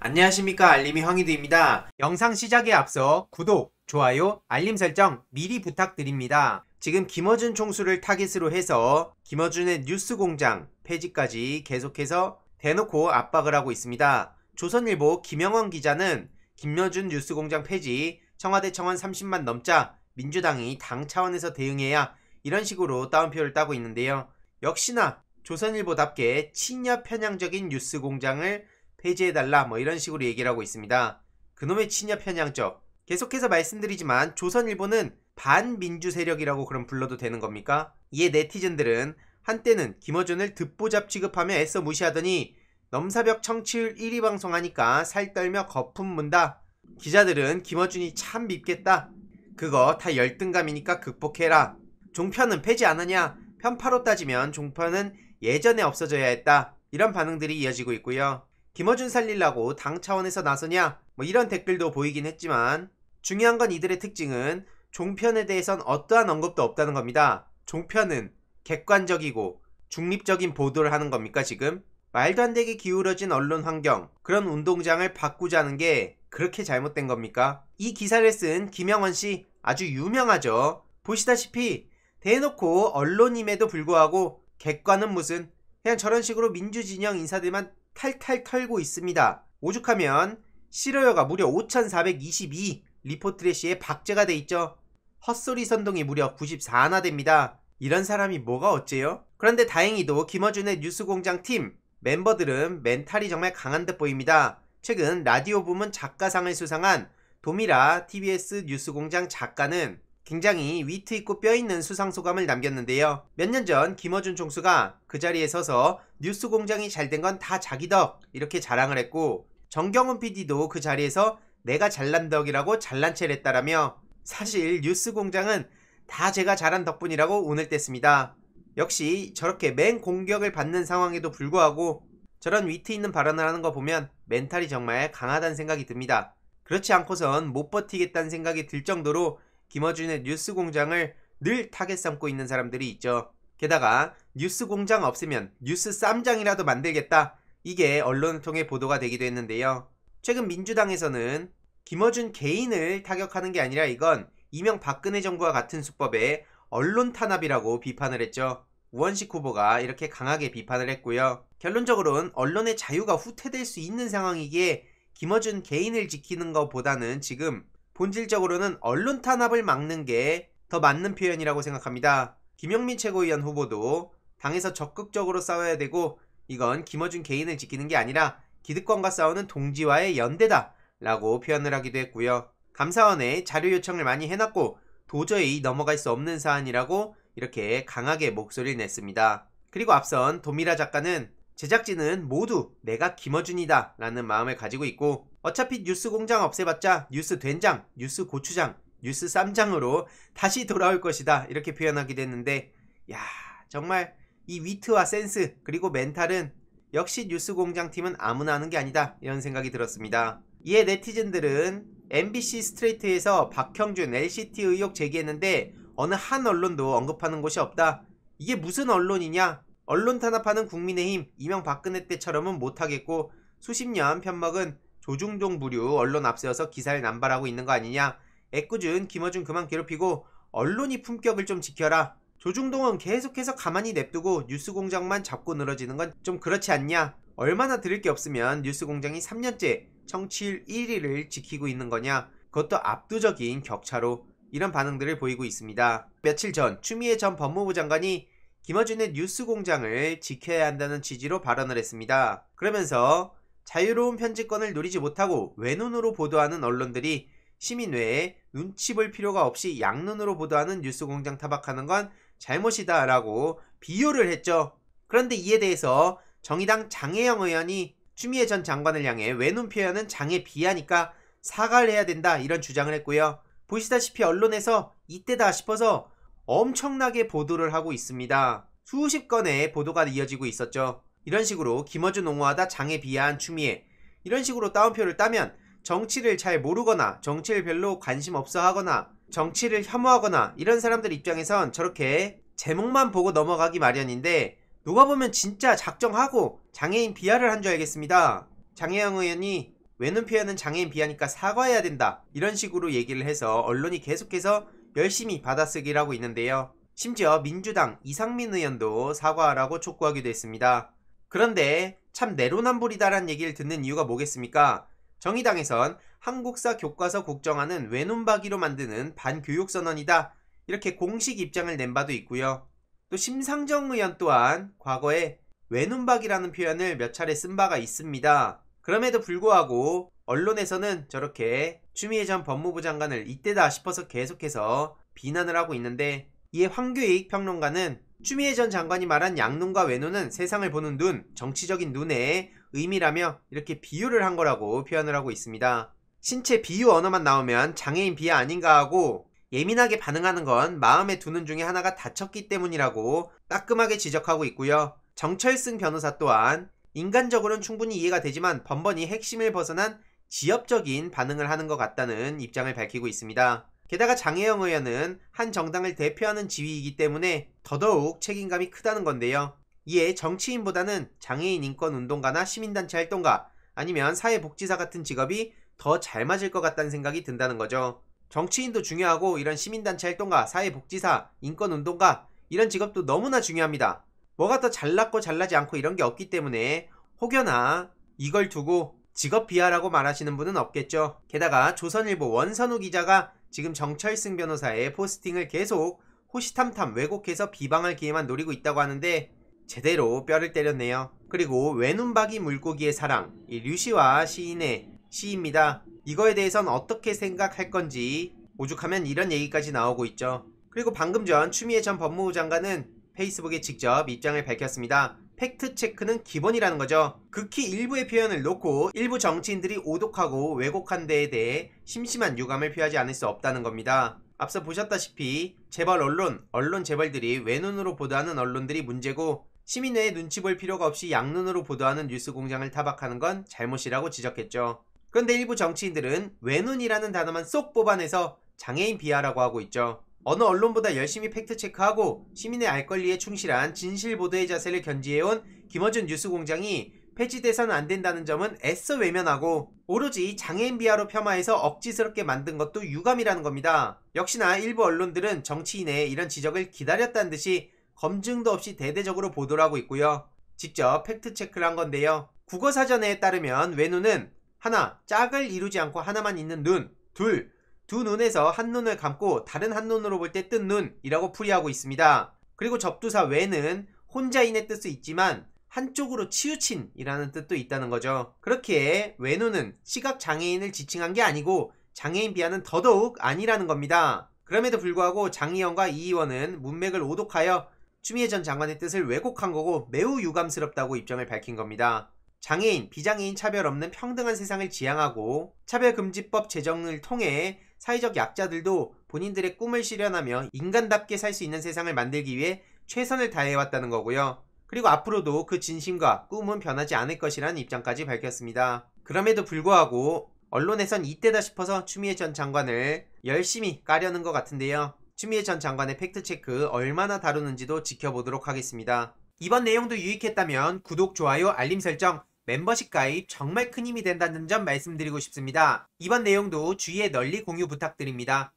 안녕하십니까, 알림이 황희두입니다. 영상 시작에 앞서 구독, 좋아요, 알림 설정 미리 부탁드립니다. 지금 김어준 총수를 타깃으로 해서 김어준의 뉴스공장 폐지까지 계속해서 대놓고 압박을 하고 있습니다. 조선일보 김영원 기자는 김어준 뉴스공장 폐지, 청와대 청원 30만 넘자 민주당이 당 차원에서 대응해야, 이런 식으로 따옴표를 따고 있는데요. 역시나 조선일보답게 친여 편향적인 뉴스공장을 폐지해달라, 이런 식으로 얘기를 하고 있습니다. 그놈의 친여 편향적. 계속해서 말씀드리지만 조선일보는 반민주 세력이라고 그럼 불러도 되는 겁니까? 이에 네티즌들은 한때는 김어준을 듣보잡 취급하며 애써 무시하더니 넘사벽 청취율 1위 방송하니까 살떨며 거품 문다. 기자들은 김어준이 참 밉겠다. 그거 다 열등감이니까 극복해라. 종편은 폐지 안 하냐? 편파로 따지면 종편은 예전에 없어져야 했다. 이런 반응들이 이어지고 있고요. 김어준 살리려고 당 차원에서 나서냐? 이런 댓글도 보이긴 했지만, 중요한 건 이들의 특징은 종편에 대해선 어떠한 언급도 없다는 겁니다. 종편은 객관적이고 중립적인 보도를 하는 겁니까 지금? 말도 안 되게 기울어진 언론 환경, 그런 운동장을 바꾸자는 게 그렇게 잘못된 겁니까? 이 기사를 쓴 김영원 씨 아주 유명하죠. 보시다시피 대놓고 언론임에도 불구하고 객관은 무슨, 그냥 저런 식으로 민주진영 인사들만 탈탈 털고 있습니다. 오죽하면 싫어요가 무려 5422, 리포트래시에 박제가 돼 있죠. 헛소리 선동이 무려 94나 됩니다. 이런 사람이 뭐가 어째요? 그런데 다행히도 김어준의 뉴스공장 팀 멤버들은 멘탈이 정말 강한 듯 보입니다. 최근 라디오 부문 작가상을 수상한 도미라 TBS 뉴스공장 작가는 굉장히 위트 있고 뼈 있는 수상소감을 남겼는데요. 몇 년 전 김어준 총수가 그 자리에 서서 뉴스공장이 잘된 건 다 자기 덕, 이렇게 자랑을 했고, 정경훈 PD도 그 자리에서 내가 잘난 덕이라고 잘난 체를 했다라며, 사실 뉴스공장은 다 제가 잘한 덕분이라고 운을 뗐습니다. 역시 저렇게 맹공격을 받는 상황에도 불구하고 저런 위트 있는 발언을 하는 거 보면 멘탈이 정말 강하다는 생각이 듭니다. 그렇지 않고선 못 버티겠다는 생각이 들 정도로 김어준의 뉴스공장을 늘 타겟 삼고 있는 사람들이 있죠. 게다가 뉴스공장 없으면 뉴스 쌈장이라도 만들겠다, 이게 언론을 통해 보도가 되기도 했는데요. 최근 민주당에서는 김어준 개인을 타격하는 게 아니라 이건 이명박근혜 정부와 같은 수법의 언론 탄압이라고 비판을 했죠. 우원식 후보가 이렇게 강하게 비판을 했고요. 결론적으로는 언론의 자유가 후퇴될 수 있는 상황이기에 김어준 개인을 지키는 것보다는 지금 본질적으로는 언론 탄압을 막는 게 더 맞는 표현이라고 생각합니다. 김용민 최고위원 후보도 당에서 적극적으로 싸워야 되고, 이건 김어준 개인을 지키는 게 아니라 기득권과 싸우는 동지와의 연대다 라고 표현을 하기도 했고요. 감사원에 자료 요청을 많이 해놨고 도저히 넘어갈 수 없는 사안이라고 이렇게 강하게 목소리를 냈습니다. 그리고 앞선 도미라 작가는 제작진은 모두 내가 김어준이다 라는 마음을 가지고 있고, 어차피 뉴스공장 없애봤자 뉴스 된장, 뉴스 고추장, 뉴스 쌈장으로 다시 돌아올 것이다, 이렇게 표현하기도 했는데, 야, 정말 이 위트와 센스 그리고 멘탈은 역시 뉴스공장 팀은 아무나 하는 게 아니다, 이런 생각이 들었습니다. 이에 네티즌들은 MBC 스트레이트에서 박형준 LCT 의혹 제기했는데 어느 한 언론도 언급하는 곳이 없다. 이게 무슨 언론이냐? 언론 탄압하는 국민의힘, 이명박근혜 때처럼은 못하겠고 수십 년 편먹은 조중동 부류 언론 앞세워서 기사를 남발하고 있는 거 아니냐? 애꿎은 김어준 그만 괴롭히고 언론이 품격을 좀 지켜라. 조중동은 계속해서 가만히 냅두고 뉴스공장만 잡고 늘어지는 건 좀 그렇지 않냐? 얼마나 들을 게 없으면 뉴스공장이 3년째 청취율 1위를 지키고 있는 거냐? 그것도 압도적인 격차로, 이런 반응들을 보이고 있습니다. 며칠 전 추미애 전 법무부 장관이 김어준의 뉴스공장을 지켜야 한다는 취지로 발언을 했습니다. 그러면서 자유로운 편집권을 누리지 못하고 외눈으로 보도하는 언론들이 시민 외에 눈치 볼 필요가 없이 양눈으로 보도하는 뉴스공장 타박하는 건 잘못이다 라고 비유를 했죠. 그런데 이에 대해서 정의당 장혜영 의원이 추미애 전 장관을 향해 외눈 표현은 장애 비하니까 사과를 해야 된다, 이런 주장을 했고요. 보시다시피 언론에서 이때다 싶어서 엄청나게 보도를 하고 있습니다. 수십 건의 보도가 이어지고 있었죠. 이런 식으로 김어준 옹호하다 장애 비하한 추미애, 이런 식으로 따옴표를 따면 정치를 잘 모르거나 정치를 별로 관심 없어 하거나 정치를 혐오하거나 이런 사람들 입장에선 저렇게 제목만 보고 넘어가기 마련인데, 누가 보면 진짜 작정하고 장애인 비하를 한 줄 알겠습니다. 장혜영 의원이 외눈 표현은 장애인 비하니까 사과해야 된다, 이런 식으로 얘기를 해서 언론이 계속해서 열심히 받아쓰기를 하고 있는데요. 심지어 민주당 이상민 의원도 사과하라고 촉구하기도 했습니다. 그런데 참 내로남불이다라는 얘기를 듣는 이유가 뭐겠습니까? 정의당에선 한국사 교과서 국정화는 외눈박이로 만드는 반교육선언이다, 이렇게 공식 입장을 낸 바도 있고요. 또 심상정 의원 또한 과거에 외눈박이라는 표현을 몇 차례 쓴 바가 있습니다. 그럼에도 불구하고 언론에서는 저렇게 추미애 전 법무부 장관을 이때다 싶어서 계속해서 비난을 하고 있는데, 이에 황교익 평론가는 추미애 전 장관이 말한 양눈과 외눈은 세상을 보는 눈, 정치적인 눈의 의미라며 이렇게 비유를 한 거라고 표현을 하고 있습니다. 신체 비유 언어만 나오면 장애인 비하 아닌가 하고 예민하게 반응하는 건 마음에 두는 중에 하나가 다쳤기 때문이라고 따끔하게 지적하고 있고요. 정철승 변호사 또한 인간적으로는 충분히 이해가 되지만 번번이 핵심을 벗어난 지엽적인 반응을 하는 것 같다는 입장을 밝히고 있습니다. 게다가 장혜영 의원은 한 정당을 대표하는 지위이기 때문에 더더욱 책임감이 크다는 건데요. 이에 정치인보다는 장애인 인권운동가나 시민단체 활동가 아니면 사회복지사 같은 직업이 더 잘 맞을 것 같다는 생각이 든다는 거죠. 정치인도 중요하고 이런 시민단체 활동가, 사회복지사, 인권운동가 이런 직업도 너무나 중요합니다. 뭐가 더 잘났고 잘나지 않고 이런 게 없기 때문에 혹여나 이걸 두고 직업 비하라고 말하시는 분은 없겠죠. 게다가 조선일보 원선우 기자가 지금 정철승 변호사의 포스팅을 계속 호시탐탐 왜곡해서 비방할 기회만 노리고 있다고 하는데 제대로 뼈를 때렸네요. 그리고 외눈박이 물고기의 사랑, 이 류시와 시인의 시입니다. 이거에 대해선 어떻게 생각할 건지 오죽하면 이런 얘기까지 나오고 있죠. 그리고 방금 전 추미애 전 법무부 장관은 페이스북에 직접 입장을 밝혔습니다. 팩트체크는 기본이라는 거죠. 극히 일부의 표현을 놓고 일부 정치인들이 오독하고 왜곡한 데에 대해 심심한 유감을 표하지 않을 수 없다는 겁니다. 앞서 보셨다시피 재벌 언론 재벌들이 외눈으로 보도하는 언론들이 문제고 시민회에 눈치 볼 필요가 없이 양눈으로 보도하는 뉴스공장을 타박하는 건 잘못이라고 지적했죠. 그런데 일부 정치인들은 외눈이라는 단어만 쏙 뽑아내서 장애인 비하라고 하고 있죠. 어느 언론보다 열심히 팩트체크하고 시민의 알 권리에 충실한 진실보도의 자세를 견지해온 김어준 뉴스공장이 폐지돼서는 안 된다는 점은 애써 외면하고 오로지 장애인 비하로 폄하해서 억지스럽게 만든 것도 유감이라는 겁니다. 역시나 일부 언론들은 정치인의 이런 지적을 기다렸다는 듯이 검증도 없이 대대적으로 보도를 하고 있고요. 직접 팩트체크를 한 건데요. 국어사전에 따르면 외눈은 하나, 짝을 이루지 않고 하나만 있는 눈, 둘, 두 눈에서 한 눈을 감고 다른 한 눈으로 볼 때 뜬 눈이라고 풀이하고 있습니다. 그리고 접두사 외는 혼자인의 뜻도 있지만 한쪽으로 치우친이라는 뜻도 있다는 거죠. 그렇게 외눈은 시각장애인을 지칭한 게 아니고 장애인 비하는 더더욱 아니라는 겁니다. 그럼에도 불구하고 장 의원과 이 의원은 문맥을 오독하여 추미애 전 장관의 뜻을 왜곡한 거고 매우 유감스럽다고 입장을 밝힌 겁니다. 장애인, 비장애인 차별 없는 평등한 세상을 지향하고 차별금지법 제정을 통해 사회적 약자들도 본인들의 꿈을 실현하며 인간답게 살 수 있는 세상을 만들기 위해 최선을 다해왔다는 거고요. 그리고 앞으로도 그 진심과 꿈은 변하지 않을 것이라는 입장까지 밝혔습니다. 그럼에도 불구하고 언론에선 이때다 싶어서 추미애 전 장관을 열심히 까려는 것 같은데요. 추미애 전 장관의 팩트체크 얼마나 다루는지도 지켜보도록 하겠습니다. 이번 내용도 유익했다면 구독, 좋아요, 알림 설정, 멤버십 가입 정말 큰 힘이 된다는 점 말씀드리고 싶습니다. 이번 내용도 주위에 널리 공유 부탁드립니다.